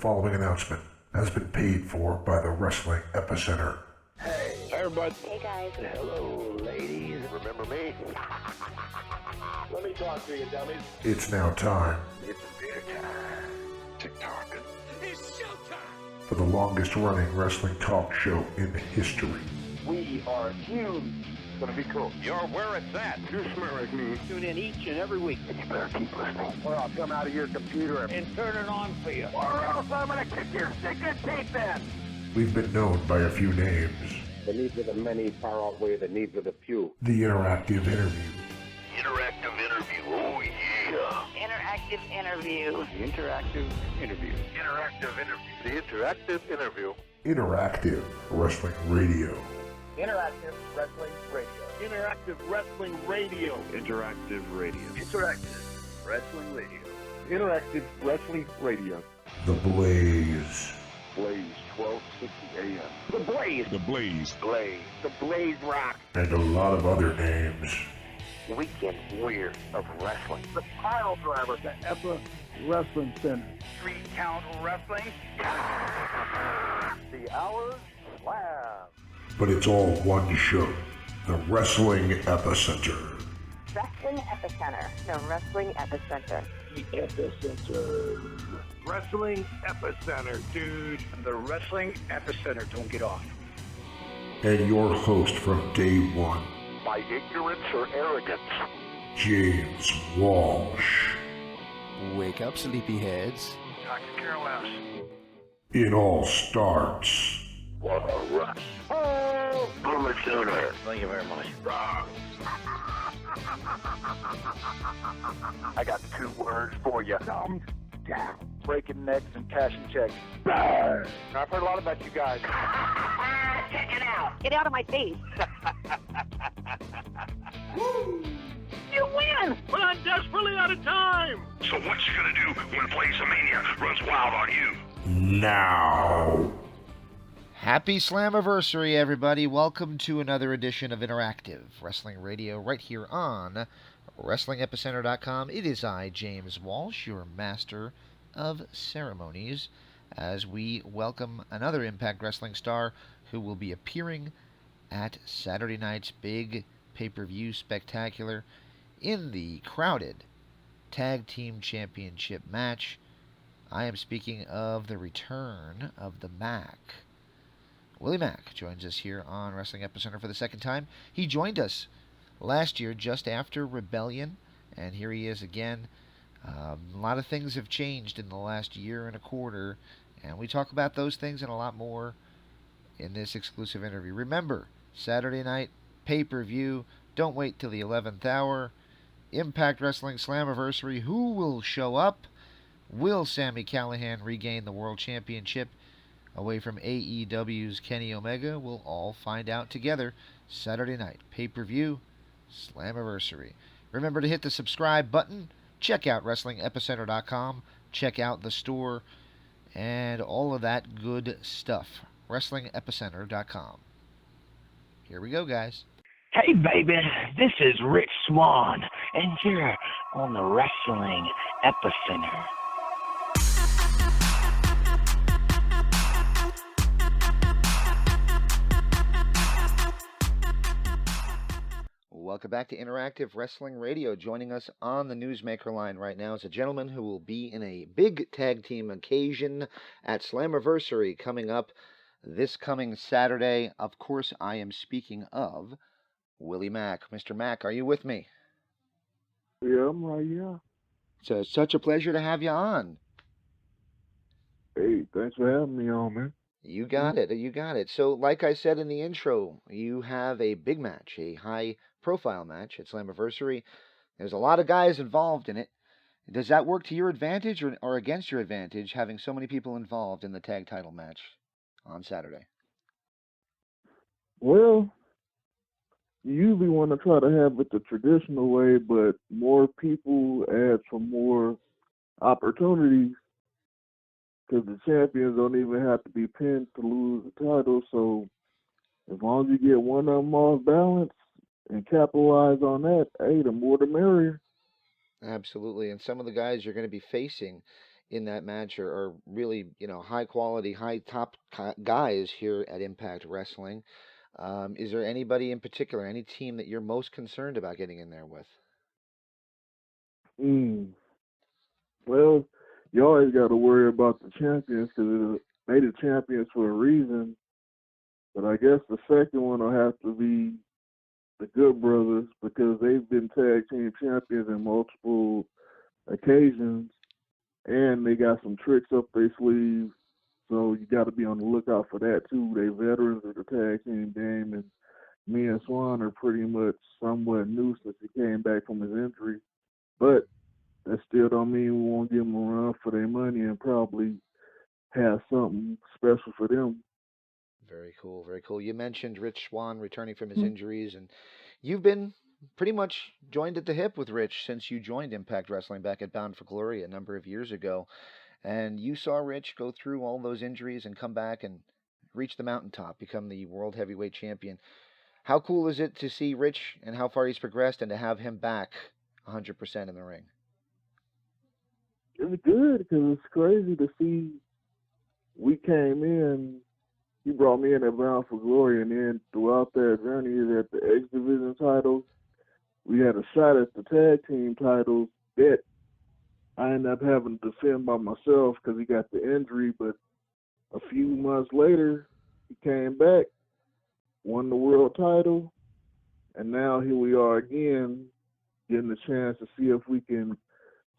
following announcement has been paid for by the Wrestling Epicenter. Hey, everybody. Hey, guys. Hello, ladies. Remember me? Let me talk to you, dummies. It's now time It's beer time. TikTok. It's showtime! for the longest running wrestling talk show in history. We are huge. It's gonna be cool. You're where it's at. You smell like me. Tune in each and every week. You better keep listening, or I'll come out of your computer And turn it on for you. or else I'm gonna kick your stinking teeth in. We've been known by a few names. The needs of the many far outweigh the needs of the few. The Interactive Interview, Interactive interview. Oh, yeah. Interactive interview. The interactive interview. Interactive interview. The interactive interview. Interactive Wrestling Radio, Interactive wrestling radio. Interactive Wrestling Radio. Interactive radio. Interactive wrestling radio. Interactive wrestling radio. The Blaze, Blaze 1260 AM. The Blaze. The Blaze. Blaze. The Blaze Rock. and a lot of other names. Weekend Weird of Wrestling. The Pile Driver. The EPA Wrestling Center. 3 Count Wrestling. The Hour Slam. But it's all one show, the Wrestling Epicenter. Wrestling Epicenter. The Wrestling Epicenter. The Epicenter. Wrestling Epicenter, dude. The Wrestling Epicenter. Don't get off. And your host from day one, By ignorance or arrogance. James Walsh. Wake up, sleepyheads. Dr. Carol House. It all starts What a rush. Oh, Boomer Sooner. Thank you very much. I got 2 words for you. Thumbs down. Breaking necks and cashing checks. I've heard a lot about you guys. Check it out. Get out of my face. You win! But I'm desperately out of time! So what you gonna do when Blaze-a-mania runs wild on you? now. Happy Slammiversary, everybody. Welcome to another edition of Interactive Wrestling Radio right here on WrestlingEpicenter.com. It is I, James Walsh, your master of ceremonies, as we welcome another Impact Wrestling star who will be appearing at Saturday night's big pay-per-view spectacular in the crowded Tag Team Championship match. I am speaking of the Return of the Mack. Willie Mack joins us here on Wrestling Epicenter for the second time. He joined us last year just after Rebellion, and here he is again. A lot of things have changed in the last year and a quarter, and we talk about those things and a lot more in this exclusive interview. Remember, Saturday night pay-per-view. Don't wait till the 11th hour. Impact Wrestling Slammiversary. Who will show up? Will Sami Callihan regain the World Championship away from AEW's Kenny Omega? We'll all find out together Saturday night. Pay-per-view, Slammiversary. Remember to hit the subscribe button. Check out WrestlingEpicenter.com. Check out the store and all of that good stuff. WrestlingEpicenter.com. Here we go, guys. Hey, baby, this is Rich Swann, and you're on the Wrestling Epicenter. Welcome back to Interactive Wrestling Radio. Joining us on the Newsmaker line right now is a gentleman who will be in a big tag team occasion at Slammiversary coming up this coming Saturday. Of course, I am speaking of Willie Mack. Mr. Mack, are you with me? Yeah, I'm right, yeah. It's such a pleasure to have you on. Hey, thanks for having me on, man. You got it. You got it. So, like I said in the intro, you have a big match, a high-profile match at Slammiversary. There's a lot of guys involved in it. Does that work to your advantage or against your advantage, having so many people involved in the tag title match on Saturday? Well, you usually want to try to have it the traditional way, but more people adds for more opportunities, because the champions don't even have to be pinned to lose the title. So as long as you get one of them off balance and capitalize on that, hey, the more the merrier. Absolutely. And some of the guys you're going to be facing in that match are really, high quality, high top guys here at Impact Wrestling. Is there anybody in particular, any team that you're most concerned about getting in there with? Well, you always got to worry about the champions because they the champions for a reason. But I guess the second one will have to be the Good Brothers because they've been tag team champions in multiple occasions, and they got some tricks up their sleeve. So you got to be on the lookout for that too. They veterans of the tag team game, and me and Swann are pretty much somewhat new since he came back from his injury. But that still don't mean we won't give them a run for their money and probably have something special for them. Very cool, very cool. You mentioned Rich Swann returning from his injuries, and you've been pretty much joined at the hip with Rich since you joined Impact Wrestling back at Bound for Glory a number of years ago. And you saw Rich go through all those injuries and come back and reach the mountaintop, become the World Heavyweight Champion. How cool is it to see Rich and how far he's progressed and to have him back 100% in the ring? It's good because it's crazy to see. We came in, he brought me in at Bound for Glory, and then throughout that journey, at the X Division title, we had a shot at the tag team titles that I ended up having to defend by myself because he got the injury. But a few months later, he came back, won the world title, and now here we are again, getting a chance to see if we can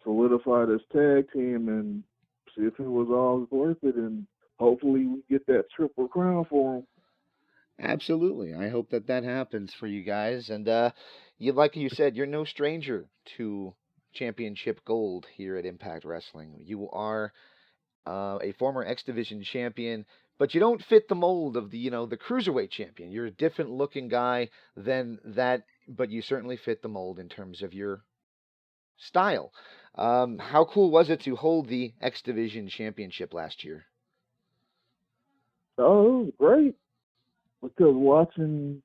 solidify this tag team and see if it was all worth it, and hopefully we get that triple crown for him. Absolutely. I hope that happens for you guys. And like you said, you're no stranger to championship gold here at Impact Wrestling. You are a former X Division champion, but you don't fit the mold of the cruiserweight champion. You're a different looking guy than that, but you certainly fit the mold in terms of your style. How cool was it to hold the X Division championship last year? Oh, it was great because watching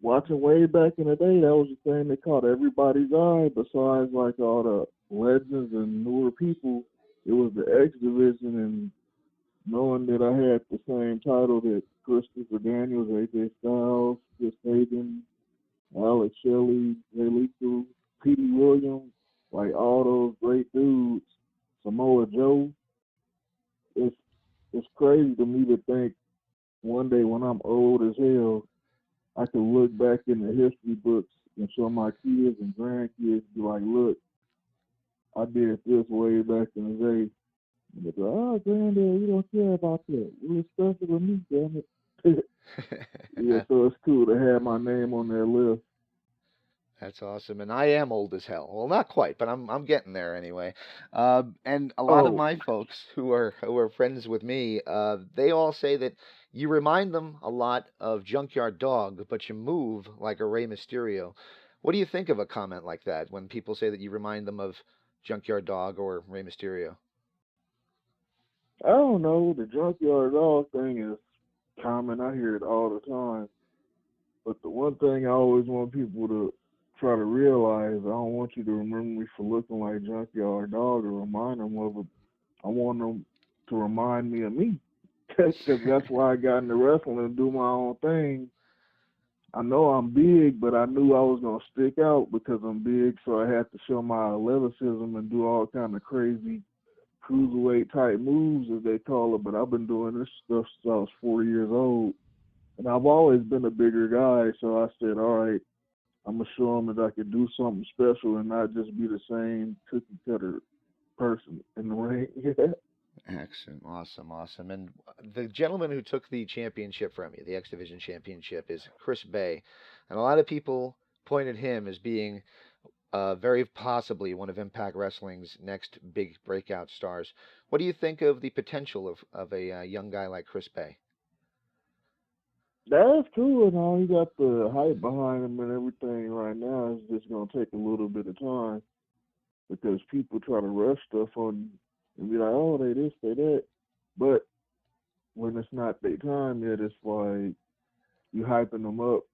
way back in the day, that was the thing that caught everybody's eye. Besides, like all the legends and newer people, it was the X Division, and knowing that I had the same title that Christopher Daniels, AJ Styles, Chris Sabin, Alex Shelley, Jay Lethal, Petey Williams, like all those great dudes, Samoa Joe. It's crazy to me to think one day when I'm old as hell, I can look back in the history books and show my kids and grandkids, be like, look, I did this way back in the day. And they go, oh, granddad, we don't care about that. It was special to me, damn it. Yeah, so it's cool to have my name on their list. That's awesome, and I am old as hell. Well, not quite, but I'm getting there anyway. And a lot of my folks who are friends with me, they all say that you remind them a lot of Junkyard Dog, but you move like a Rey Mysterio. What do you think of a comment like that when people say that you remind them of Junkyard Dog or Rey Mysterio? I don't know. The Junkyard Dog thing is common. I hear it all the time. But the one thing I always want people to try to realize, I don't want you to remember me for looking like Junkyard Dog or remind them of it. I want them to remind me of me. Because that's why I got into wrestling and do my own thing. I know I'm big, but I knew I was going to stick out because I'm big, so I had to show my athleticism and do all kind of crazy cruiserweight type moves, as they call it. But I've been doing this stuff since I was 4 years old. And I've always been a bigger guy, so I said, all right, I'm going to show them that I could do something special and not just be the same cookie-cutter person in the ring. Excellent. Awesome. And the gentleman who took the championship from you, the X Division championship, is Chris Bay. And a lot of people pointed him as being very possibly one of Impact Wrestling's next big breakout stars. What do you think of the potential of a young guy like Chris Bay? That's cool and all. He got the hype behind him and everything right now. It's just going to take a little bit of time because people try to rush stuff on and be like, oh, they this, they that. But when it's not their time yet, it's like you hyping them up.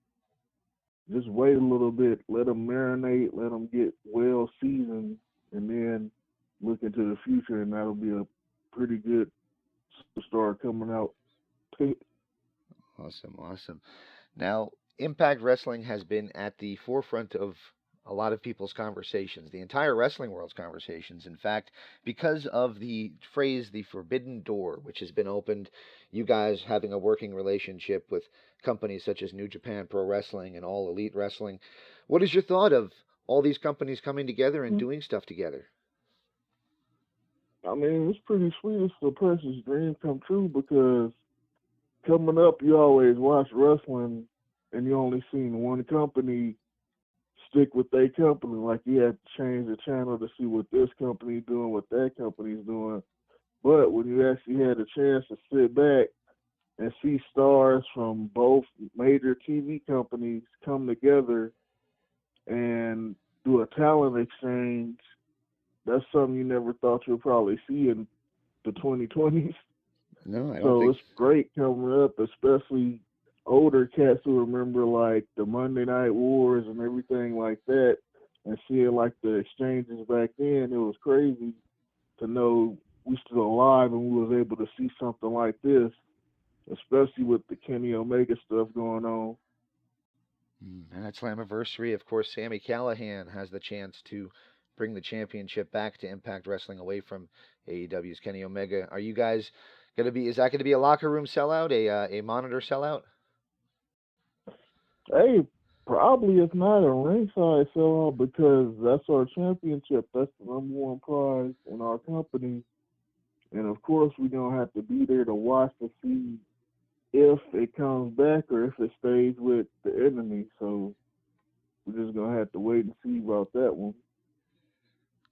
Just wait a little bit. Let them marinate. Let them get well seasoned. And then look into the future, and that'll be a pretty good superstar coming out. Awesome. Now, Impact Wrestling has been at the forefront of a lot of people's conversations, the entire wrestling world's conversations. In fact, because of the phrase, the forbidden door, which has been opened, you guys having a working relationship with companies such as New Japan Pro Wrestling and All Elite Wrestling. What is your thought of all these companies coming together and doing stuff together? I mean, it's pretty sweet. It's a person's dream come true, because coming up, you always watch wrestling and you only seen one company stick with their company. Like, you had to change the channel to see what this company doing, what that company's doing. But when you actually had a chance to sit back and see stars from both major TV companies come together and do a talent exchange, that's something you never thought you'd probably see in the 2020s. No, I don't So think... it's great coming up, especially older cats who remember like the Monday Night Wars and everything like that, and seeing like the exchanges back then. It was crazy to know we still alive and we was able to see something like this, especially with the Kenny Omega stuff going on. And at Slammiversary, of course, Sami Callihan has the chance to bring the championship back to Impact Wrestling away from AEW's Kenny Omega. Are you guys going to be, is that going to be a locker room sellout, a monitor sellout? Hey, probably it's not a ringside sellout, because that's our championship. That's the number one prize in our company. And of course, we're going to have to be there to watch to see if it comes back or if it stays with the enemy. So we're just going to have to wait and see about that one.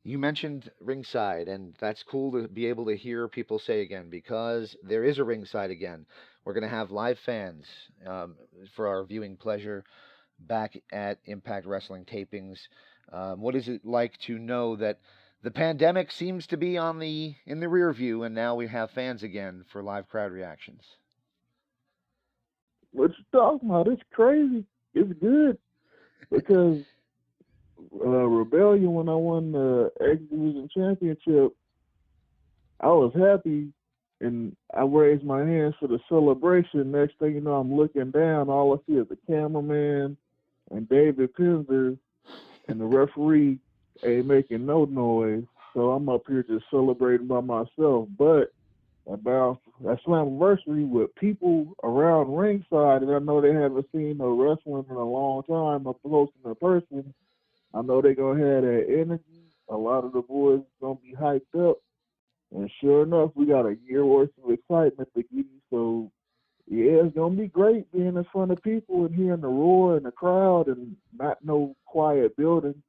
You mentioned ringside, and that's cool to be able to hear people say again, because there is a ringside again. We're going to have live fans for our viewing pleasure back at Impact Wrestling tapings. What is it like to know that the pandemic seems to be in the rear view, and now we have fans again for live crowd reactions? What you talking about? It's crazy. It's good, because Rebellion, when I won the X Division Championship, I was happy, and I raised my hands for the celebration. Next thing you know, I'm looking down. All I see is the cameraman and David Pinzer, and the referee ain't making no noise. So I'm up here just celebrating by myself. But about that Slammiversary with people around ringside, and I know they haven't seen no wrestling in a long time up close in person, I know they're going to have that energy. A lot of the boys going to be hyped up. And sure enough, we got a year worth of excitement to give you. So, yeah, it's going to be great being in front of people and hearing the roar and the crowd and not no quiet building.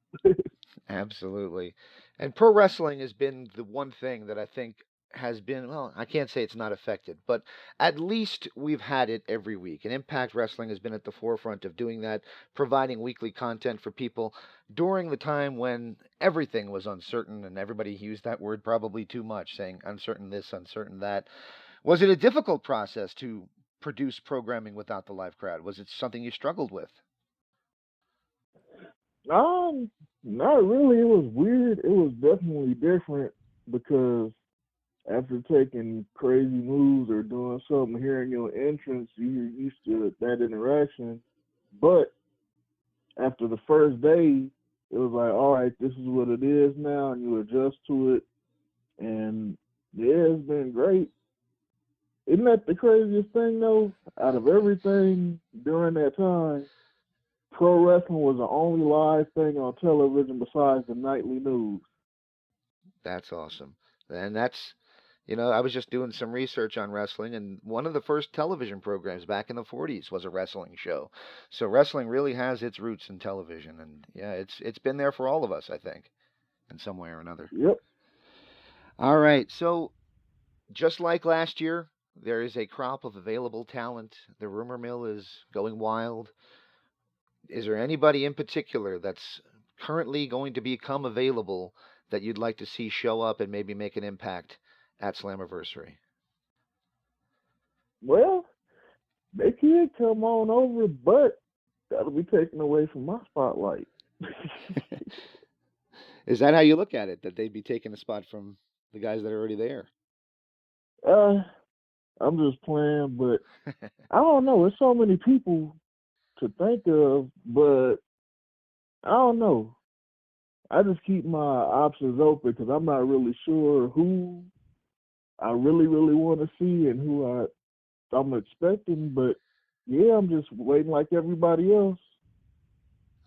Absolutely. And pro wrestling has been the one thing that I think has been, well, I can't say it's not affected, but at least we've had it every week. And Impact Wrestling has been at the forefront of doing that, providing weekly content for people during the time when everything was uncertain, and everybody used that word probably too much, saying uncertain this, uncertain that. Was it a difficult process to produce programming without the live crowd? Was it something you struggled with? Not really. It was weird. It was definitely different, because after taking crazy moves or doing something, hearing your entrance, you're used to that interaction. But after the first day, it was like, all right, this is what it is now, and you adjust to it. And yeah, it's been great. Isn't that the craziest thing, though? Out of everything during that time, pro wrestling was the only live thing on television besides the nightly news. That's awesome. And that's, I was just doing some research on wrestling, and one of the first television programs back in the 40s was a wrestling show. So wrestling really has its roots in television, and yeah, it's been there for all of us, I think, in some way or another. Yep. All right, so just like last year, there is a crop of available talent. The rumor mill is going wild. Is there anybody in particular that's currently going to become available that you'd like to see show up and maybe make an impact at Slammiversary? Well, they could come on over, but that'll be taken away from my spotlight. Is that how you look at it, that they'd be taking a spot from the guys that are already there? I'm just playing, but I don't know. There's so many people to think of, but I don't know. I just keep my options open because I'm not really sure who I really, really want to see and who I'm expecting. But yeah, I'm just waiting like everybody else.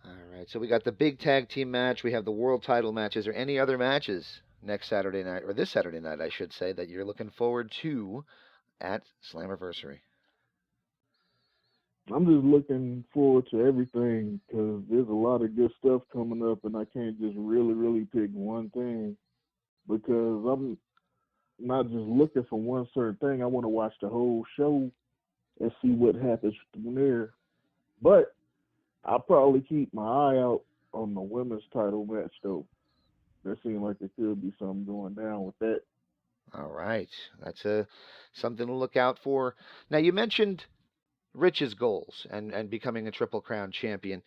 All right, so we got the big tag team match. We have the world title match. Is there any other matches next Saturday night, or this Saturday night, I should say, that you're looking forward to at Slammiversary? I'm just looking forward to everything because there's a lot of good stuff coming up, and I can't just really, really pick one thing because I'm not just looking for one certain thing. I want to watch the whole show and see what happens from there. But I'll probably keep my eye out on the women's title match, though. There seems like there could be something going down with that. All right, that's something to look out for. Now, you mentioned Rich's goals and becoming a Triple Crown champion.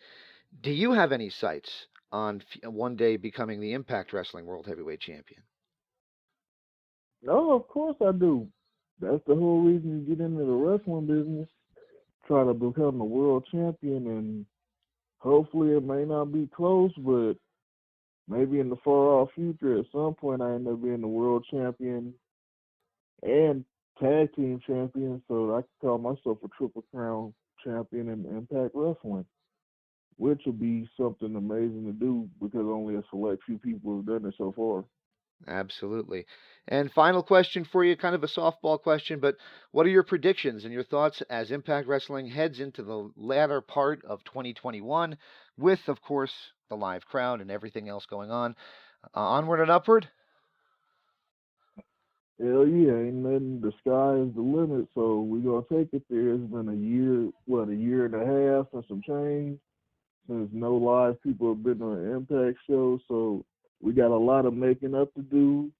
Do you have any sights on one day becoming the Impact Wrestling World Heavyweight Champion? No, of course I do. That's the whole reason you get into the wrestling business. Try to become the world champion, and hopefully it may not be close, but maybe in the far-off future at some point I end up being the world champion and tag team champion, so I can call myself a Triple Crown champion in Impact Wrestling, which would be something amazing to do because only a select few people have done it so far. Absolutely. And final question for you, kind of a softball question, but what are your predictions and your thoughts as Impact Wrestling heads into the latter part of 2021 with, of course, the live crowd and everything else going on? Onward and upward? Hell yeah, ain't nothing. The sky is the limit, so we're going to take it there. It's been a year and a half and some change since no live people have been on an Impact show, so we got a lot of making up to do,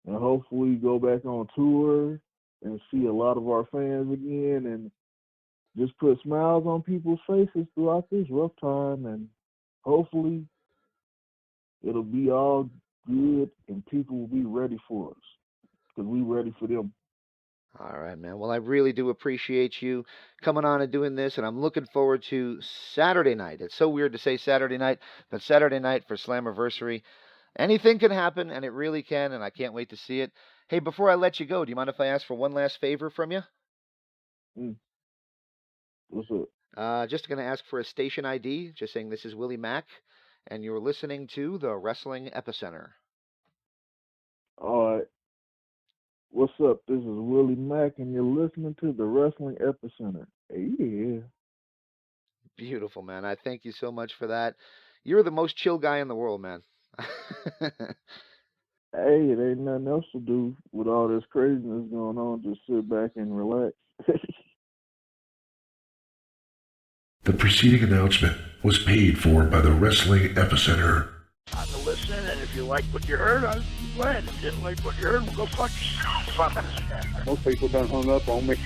and hopefully go back on tour and see a lot of our fans again and just put smiles on people's faces throughout this rough time, and hopefully it'll be all good and people will be ready for us because we ready for them. All right, man. Well, I really do appreciate you coming on and doing this, and I'm looking forward to Saturday night. It's so weird to say Saturday night, but Saturday night for Slammiversary. Anything can happen, and it really can, and I can't wait to see it. Hey, before I let you go, do you mind if I ask for one last favor from you? What's up? Just going to ask for a station ID, just saying this is Willie Mack, and you're listening to the Wrestling Epicenter. All right. What's up? This is Willie Mack, and you're listening to the Wrestling Epicenter. Yeah. Beautiful, man. I thank you so much for that. You're the most chill guy in the world, man. Hey, it ain't nothing else to do with all this craziness going on. Just sit back and relax. The preceding announcement was paid for by the Wrestling Epicenter. I'm to listen, and if you like what you heard, I'm glad. If you didn't like what you heard, well, go fuck yourself. Most people done hung up on me.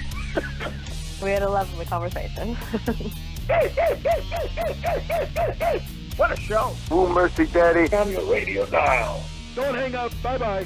We had a lovely conversation. What a show. Oh, mercy, Daddy. On the radio dial. Don't hang up. Bye-bye.